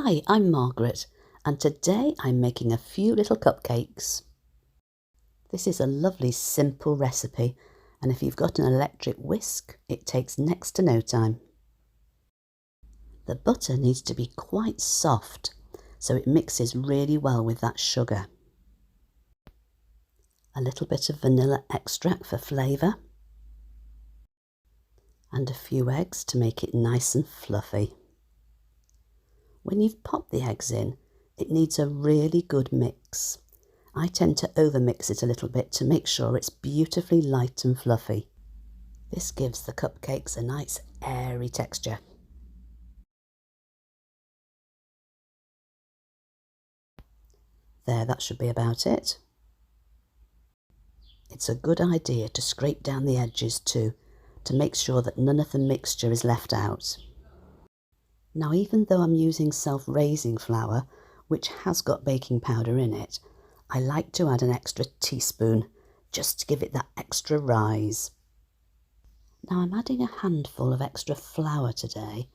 Hi, I'm Margaret, and today I'm making a few little cupcakes. This is a lovely simple recipe, and if you've got an electric whisk, it takes next to no time. The butter needs to be quite soft, so it mixes really well with that sugar. A little bit of vanilla extract for flavour, and a few eggs to make it nice and fluffy. When you've popped the eggs in, it needs a really good mix. I tend to overmix it a little bit to make sure it's beautifully light and fluffy. This gives the cupcakes a nice airy texture. There, that should be about it. It's a good idea to scrape down the edges too, to make sure that none of the mixture is left out. Now, even though I'm using self-raising flour, which has got baking powder in it, I like to add an extra teaspoon, just to give it that extra rise. Now I'm adding a handful of extra flour today.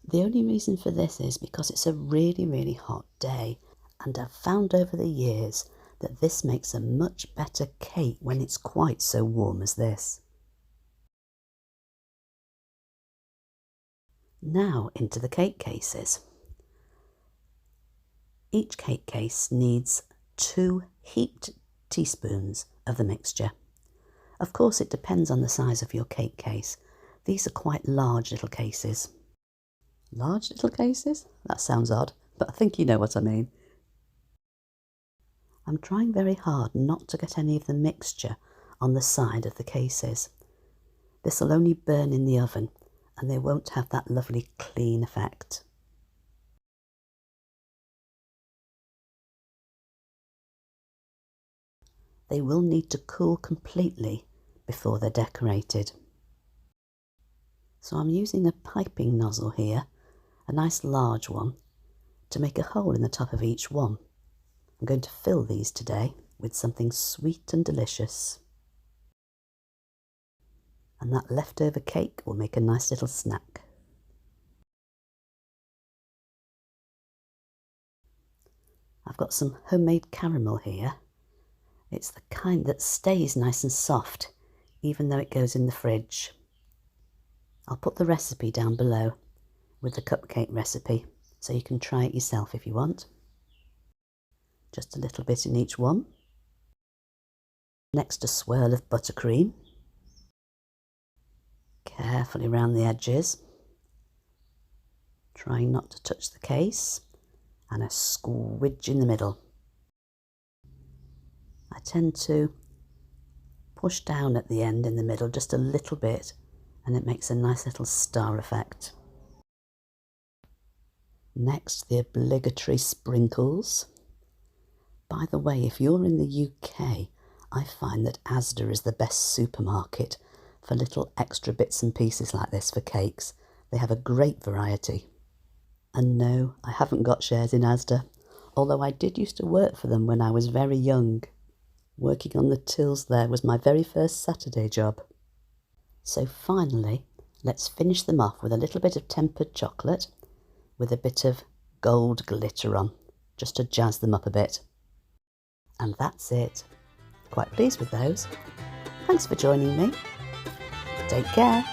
The only reason for this is because it's a really hot day, and I've found over the years that this makes a much better cake when it's quite so warm as this. Now into the cake cases. Each cake case needs 2 heaped teaspoons of the mixture. Of course, it depends on the size of your cake case. These are quite large little cases. Large little cases? That sounds odd, but I think you know what I mean. I'm trying very hard not to get any of the mixture on the side of the cases. This will only burn in the oven, and they won't have that lovely clean effect. They will need to cool completely before they're decorated. So I'm using a piping nozzle here, a nice large one, to make a hole in the top of each one. I'm going to fill these today with something sweet and delicious. And that leftover cake will make a nice little snack. I've got some homemade caramel here. It's the kind that stays nice and soft, even though it goes in the fridge. I'll put the recipe down below with the cupcake recipe, so you can try it yourself if you want. Just a little bit in each one. Next, a swirl of buttercream. Carefully around the edges, trying not to touch the case, and a squidge in the middle. I tend to push down at the end in the middle just a little bit, and it makes a nice little star effect. Next, the obligatory sprinkles. By the way, if you're in the UK, I find that Asda is the best supermarket for little extra bits and pieces like this for cakes. They have a great variety. And no, I haven't got shares in Asda, although I did used to work for them when I was very young. Working on the tills there was my very first Saturday job. So finally, let's finish them off with a little bit of tempered chocolate with a bit of gold glitter on, just to jazz them up a bit. And that's it. Quite pleased with those. Thanks for joining me. Take care.